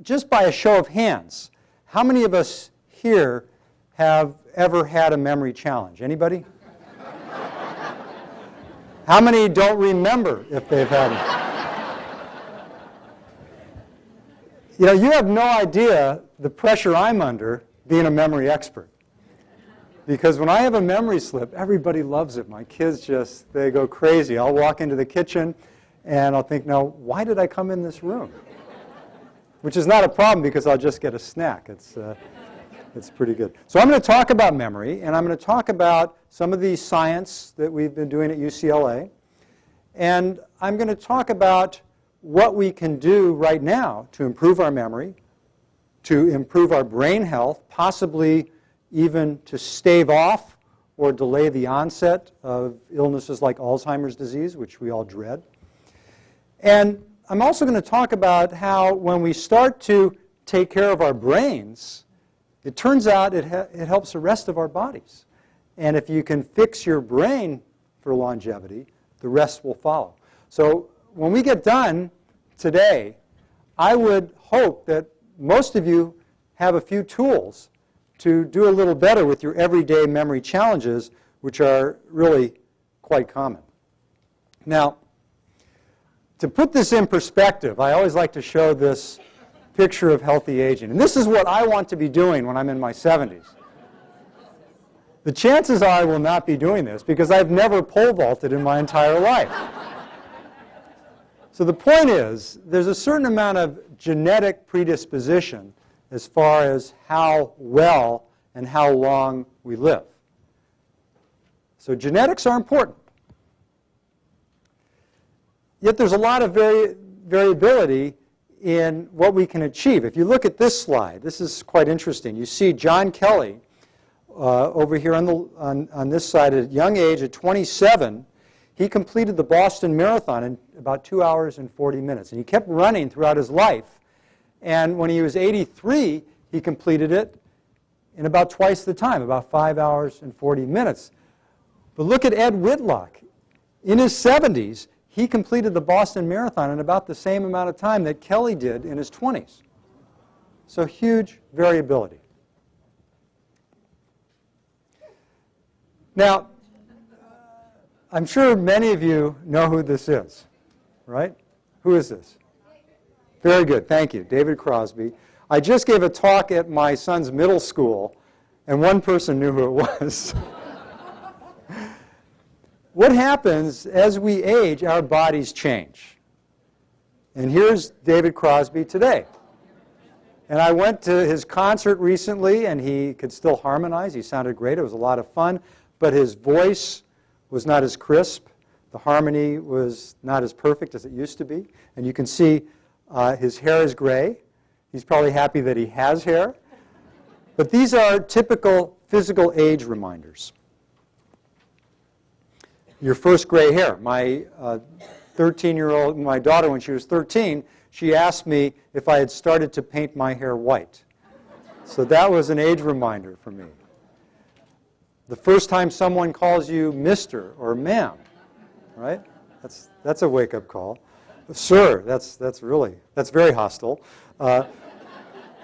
Just by a show of hands, how many of us here have ever had a memory challenge? Anybody? How many don't remember if they've had it? You know, you have no idea the pressure I'm under being a memory expert. Because when I have a memory slip, everybody loves it. My kids just, they go crazy. I'll walk into the kitchen and I'll think, now, why did I come in this room? Which is not a problem because I'll just get a snack. It's pretty good. So I'm going to talk about memory, and I'm going to talk about some of the science that we've been doing at UCLA. And I'm going to talk about what we can do right now to improve our memory, to improve our brain health, possibly even to stave off or delay the onset of illnesses like Alzheimer's disease, which we all dread. And I'm also going to talk about how when we start to take care of our brains, it turns out it helps the rest of our bodies. And if you can fix your brain for longevity, the rest will follow. So when we get done today, I would hope that most of you have a few tools to do a little better with your everyday memory challenges, which are really quite common. Now, to put this in perspective, I always like to show this picture of healthy aging. And this is what I want to be doing when I'm in my 70s. The chances are I will not be doing this because I've never pole vaulted in my entire life. So the point is, there's a certain amount of genetic predisposition as far as how well and how long we live. So genetics are important. Yet there's a lot of variability in what we can achieve. If you look at this slide, this is quite interesting. You see John Kelly over here on this side at a young age, at 27, he completed the Boston Marathon in about 2 hours and 40 minutes. And he kept running throughout his life. And when he was 83, he completed it in about twice the time, about 5 hours and 40 minutes. But look at Ed Whitlock. In his 70s, he completed the Boston Marathon in about the same amount of time that Kelly did in his 20s. So huge variability. Now, I'm sure many of you know who this is, right? Who is this? Very good, thank you, David Crosby. I just gave a talk at my son's middle school, and one person knew who it was. What happens as we age, our bodies change. And here's David Crosby today. And I went to his concert recently, and he could still harmonize. He sounded great. It was a lot of fun. But his voice was not as crisp. The harmony was not as perfect as it used to be. And you can see his hair is gray. He's probably happy that he has hair. But these are typical physical age reminders. Your first gray hair. My 13-year-old, my daughter, when she was 13, she asked me if I had started to paint my hair white. So that was an age reminder for me. The first time someone calls you Mr. or Ma'am, right? That's a wake-up call. Sir, that's very hostile. Or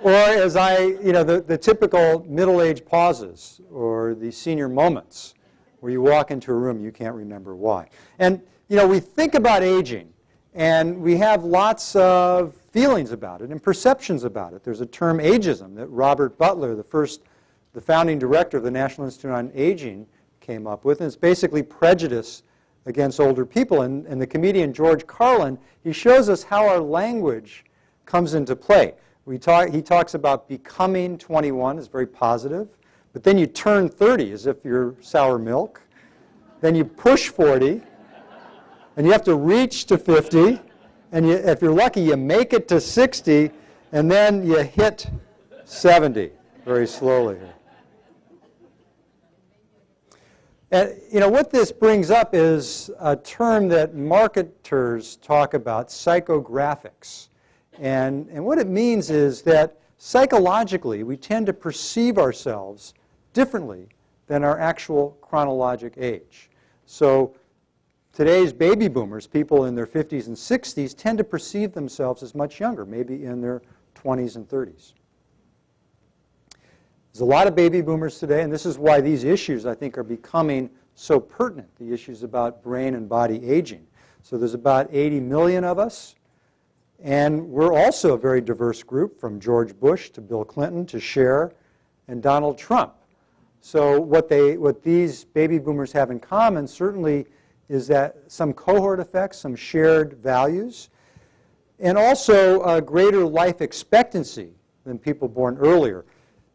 as the typical middle-age pauses or the senior moments where you walk into a room, you can't remember why. And, we think about aging, and we have lots of feelings about it and perceptions about it. There's a term, ageism, that Robert Butler, the founding director of the National Institute on Aging, came up with. And it's basically prejudice against older people. And the comedian George Carlin, he shows us how our language comes into play. He talks about becoming 21 is very positive. But then you turn 30 as if you're sour milk. Then you push 40. And you have to reach to 50. And if you're lucky, you make it to 60. And then you hit 70 very slowly here. And, what this brings up is a term that marketers talk about, psychographics. And what it means is that psychologically, we tend to perceive ourselves differently than our actual chronologic age. So today's baby boomers, people in their 50s and 60s, tend to perceive themselves as much younger, maybe in their 20s and 30s. There's a lot of baby boomers today, and this is why these issues, I think, are becoming so pertinent, the issues about brain and body aging. So there's about 80 million of us, and we're also a very diverse group, from George Bush to Bill Clinton to Cher and Donald Trump. So what these baby boomers have in common certainly is that some cohort effects, some shared values, and also a greater life expectancy than people born earlier.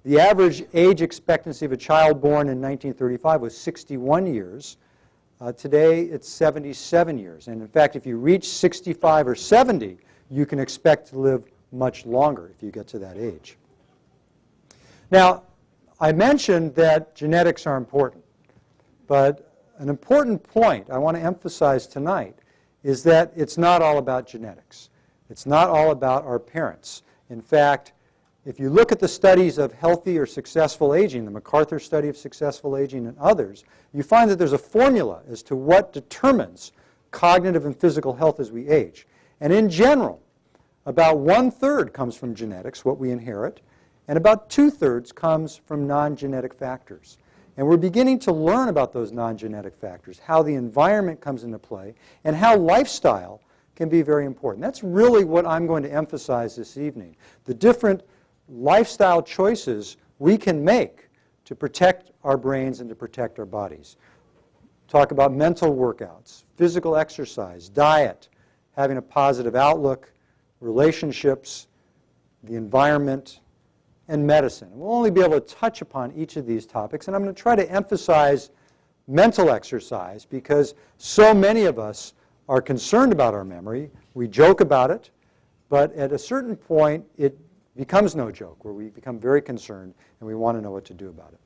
The average age expectancy of a child born in 1935 was 61 years. Today, it's 77 years. And in fact, if you reach 65 or 70, you can expect to live much longer if you get to that age. Now, I mentioned that genetics are important, but an important point I want to emphasize tonight is that it's not all about genetics. It's not all about our parents. In fact, if you look at the studies of healthy or successful aging, the MacArthur study of successful aging and others, you find that there's a formula as to what determines cognitive and physical health as we age. And in general, about 1/3 comes from genetics, what we inherit, and about 2/3 comes from non-genetic factors. And we're beginning to learn about those non-genetic factors, how the environment comes into play, and how lifestyle can be very important. That's really what I'm going to emphasize this evening, the different lifestyle choices we can make to protect our brains and to protect our bodies. Talk about mental workouts, physical exercise, diet, having a positive outlook, relationships, the environment, and medicine. We'll only be able to touch upon each of these topics, and I'm going to try to emphasize mental exercise because so many of us are concerned about our memory. We joke about it, but at a certain point, it becomes no joke, where we become very concerned and we want to know what to do about it.